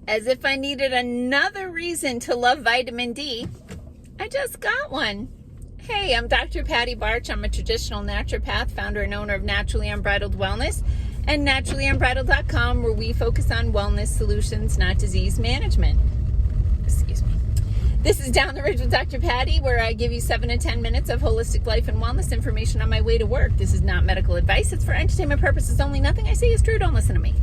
As if I needed another reason to love vitamin D, I just got one. Hey, I'm Dr. Patty Barch. I'm a traditional naturopath, founder and owner of Naturally Unbridled Wellness and naturallyunbridled.com, where we focus on wellness solutions, not disease management. Excuse me. This is Down the Ridge with Dr. Patty, where I give you 7 to 10 minutes of holistic life and wellness information on my way to work. This is not medical advice. It's for entertainment purposes only. Nothing I say is true. Don't listen to me.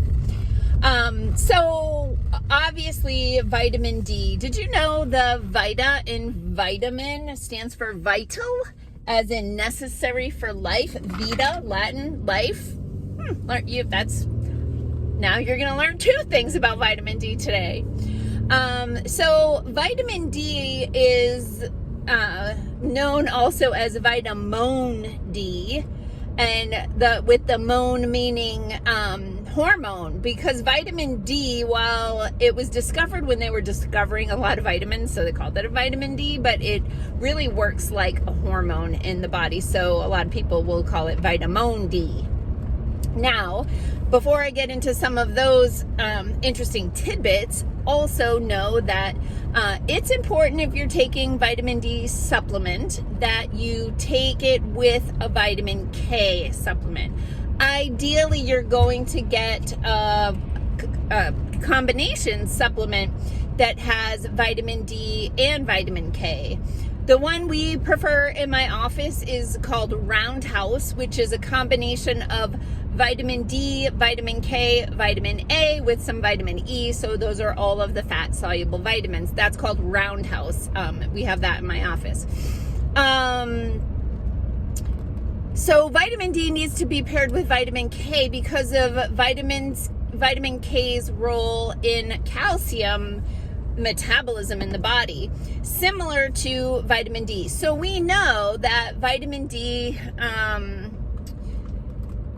So obviously vitamin D. Did you know the Vita in vitamin stands for vital, as in necessary for life? Vita, Latin, life. Now you're going to learn 2 things about vitamin D today. So vitamin D is known also as vitamin D, and with the mon meaning hormone, because vitamin D, while it was discovered when they were discovering a lot of vitamins, so they called it a vitamin D, but it really works like a hormone in the body, so a lot of people will call it vitamin D. Now, before I get into some of those interesting tidbits, also know that it's important, if you're taking vitamin D supplement, that you take it with a vitamin K supplement. Ideally, you're going to get a combination supplement that has vitamin D and vitamin K. The one we prefer in my office is called Roundhouse, which is a combination of vitamin D, vitamin K, vitamin A with some vitamin E. So those are all of the fat-soluble vitamins. That's called Roundhouse. We have that in my office. So vitamin D needs to be paired with vitamin K because of vitamin K's role in calcium metabolism in the body, similar to vitamin D. So we know that vitamin D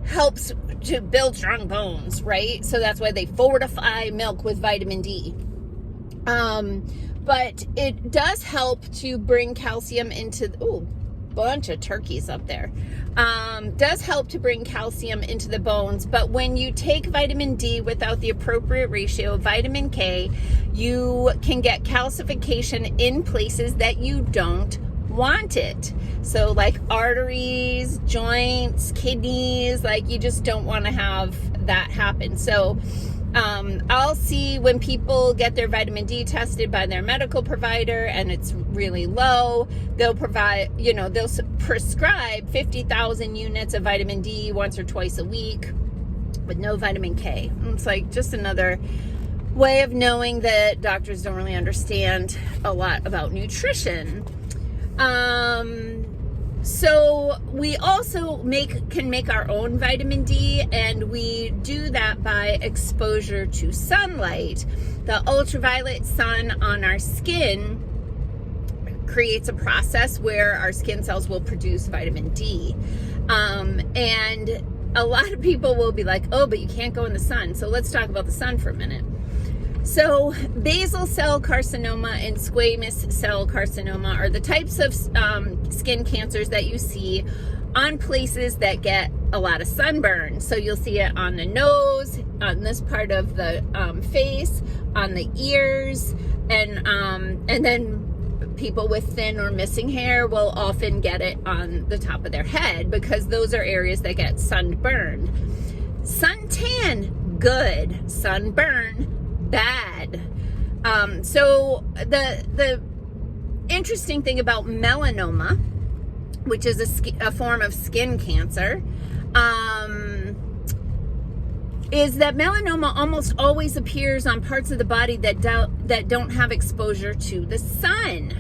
helps to build strong bones, right? So that's why they fortify milk with vitamin D. But it does help to bring calcium into, bunch of turkeys up there. Does help to bring calcium into the bones, but when you take vitamin D without the appropriate ratio of vitamin K, you can get calcification in places that you don't want it. So like arteries, joints, kidneys, like you just don't want to have that happen. So I'll see when people get their vitamin D tested by their medical provider and it's really low, they'll prescribe 50,000 units of vitamin D once or twice a week with no vitamin K. It's like just another way of knowing that doctors don't really understand a lot about nutrition. So we also can make our own vitamin D, and we do that by exposure to sunlight. The ultraviolet sun on our skin creates a process where our skin cells will produce vitamin D. And a lot of people will be like, oh, but you can't go in the sun. So let's talk about the sun for a minute. So basal cell carcinoma and squamous cell carcinoma are the types of skin cancers that you see on places that get a lot of sunburn. So you'll see it on the nose, on this part of the face, on the ears, and then people with thin or missing hair will often get it on the top of their head, because those are areas that get sunburned. Suntan, good. Sunburn, bad. So the interesting thing about melanoma, which is a form of skin cancer, is that melanoma almost always appears on parts of the body that don't have exposure to the sun.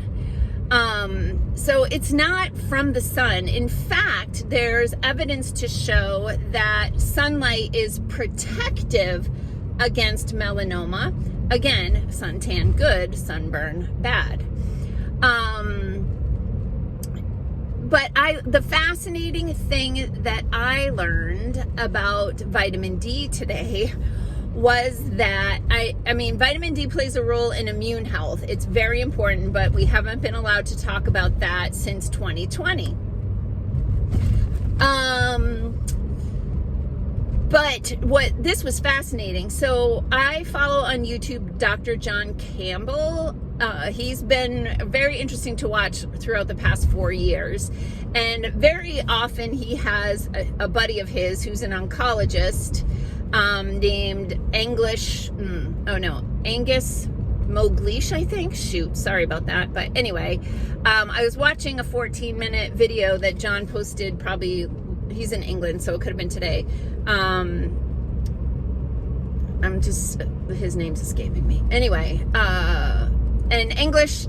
So it's not from the sun. In fact, there's evidence to show that sunlight is protective against melanoma. Again, suntan good, sunburn bad. But the fascinating thing that I learned about vitamin D today was that vitamin D plays a role in immune health. It's very important, but we haven't been allowed to talk about that since 2020. But this was fascinating. So I follow on YouTube Dr. John Campbell. He's been very interesting to watch throughout the past 4 years. And very often he has a buddy of his who's an oncologist named Angus Mogleish, I think. Shoot, sorry about that. But anyway, I was watching a 14-minute video that John posted, probably, he's in England, so it could have been today. His name's escaping me. Anyway, and Angus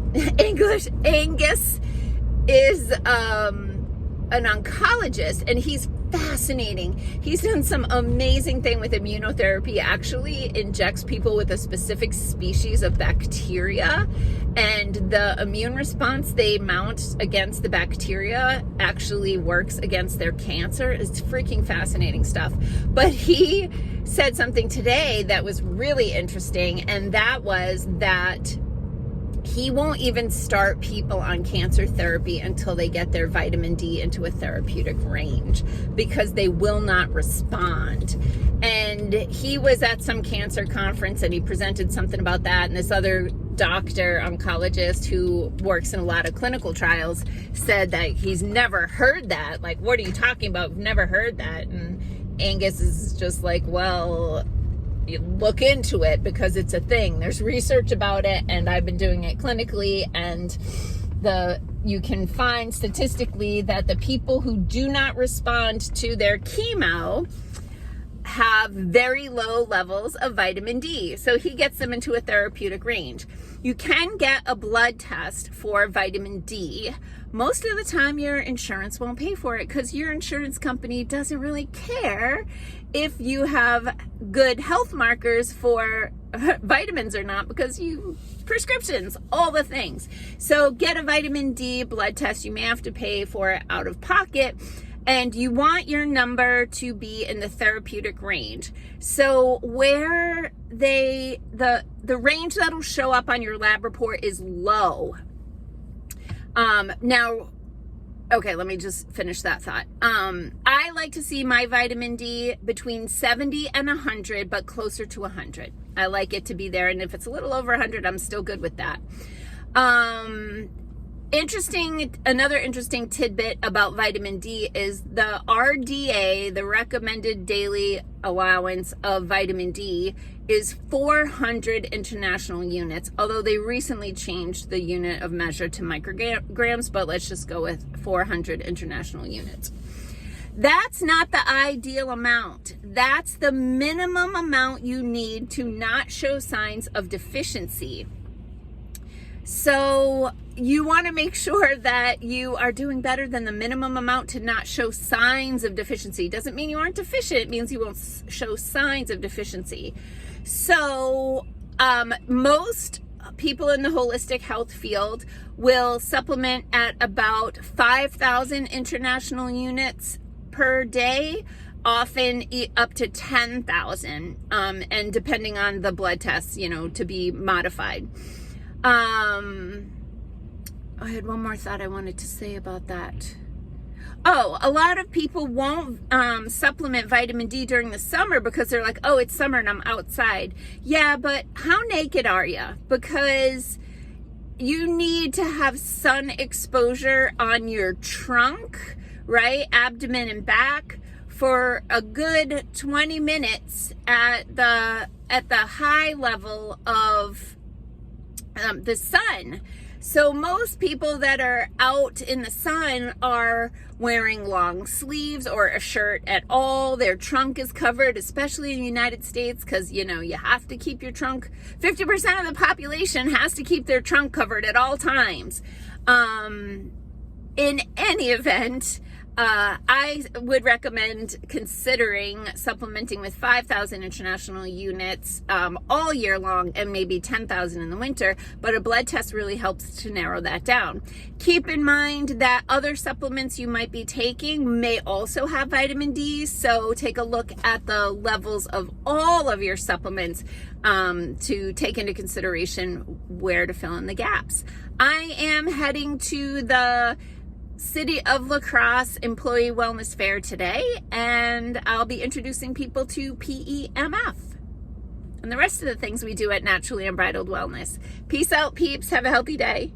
is an oncologist, and he's fascinating. He's done some amazing thing with immunotherapy. Actually injects people with a specific species of bacteria, and the immune response they mount against the bacteria actually works against their cancer. It's freaking fascinating stuff. But he said something today that was really interesting, and that was that he won't even start people on cancer therapy until they get their vitamin D into a therapeutic range, because they will not respond. And he was at some cancer conference and he presented something about that, and this other doctor, oncologist who works in a lot of clinical trials, said that he's never heard that. Like, what are you talking about? I've never heard that. And Angus is just like, well, you look into it because it's a thing. There's research about it, and I've been doing it clinically, and you can find statistically that the people who do not respond to their chemo have very low levels of vitamin D. So he gets them into a therapeutic range. You can get a blood test for vitamin D. Most of the time your insurance won't pay for it, because your insurance company doesn't really care if you have good health markers for vitamins or not, because prescriptions, all the things. So get a vitamin D blood test. You may have to pay for it out of pocket, and you want your number to be in the therapeutic range. So where the range that'll show up on your lab report is low. Now, okay, let me just finish that thought. I like to see my vitamin D between 70 and 100, but closer to 100. I like it to be there, and if it's a little over 100, I'm still good with that. Another interesting tidbit about vitamin D is the RDA, the recommended daily allowance of vitamin D, is 400 international units, although they recently changed the unit of measure to micrograms, but let's just go with 400 international units. That's not the ideal amount. That's the minimum amount you need to not show signs of deficiency. So you want to make sure that you are doing better than the minimum amount to not show signs of deficiency. Doesn't mean you aren't deficient. It means you won't show signs of deficiency. So most people in the holistic health field will supplement at about 5,000 international units per day, often up to 10,000, and depending on the blood tests, to be modified. I had one more thought I wanted to say about that. Oh, a lot of people won't supplement vitamin D during the summer because they're like, oh, it's summer and I'm outside. Yeah, but how naked are you? Because you need to have sun exposure on your trunk, right? Abdomen and back for a good 20 minutes at the high level of the sun. So most people that are out in the sun are wearing long sleeves or a shirt at all. Their trunk is covered, especially in the United States, because, you have to keep your trunk. 50% of the population has to keep their trunk covered at all times. In any event, I would recommend considering supplementing with 5,000 international units all year long, and maybe 10,000 in the winter, but a blood test really helps to narrow that down. Keep in mind that other supplements you might be taking may also have vitamin D, so take a look at the levels of all of your supplements to take into consideration where to fill in the gaps. I am heading to the City of La Crosse Employee Wellness Fair today, and I'll be introducing people to PEMF and the rest of the things we do at Naturally Unbridled Wellness. Peace out, peeps. Have a healthy day.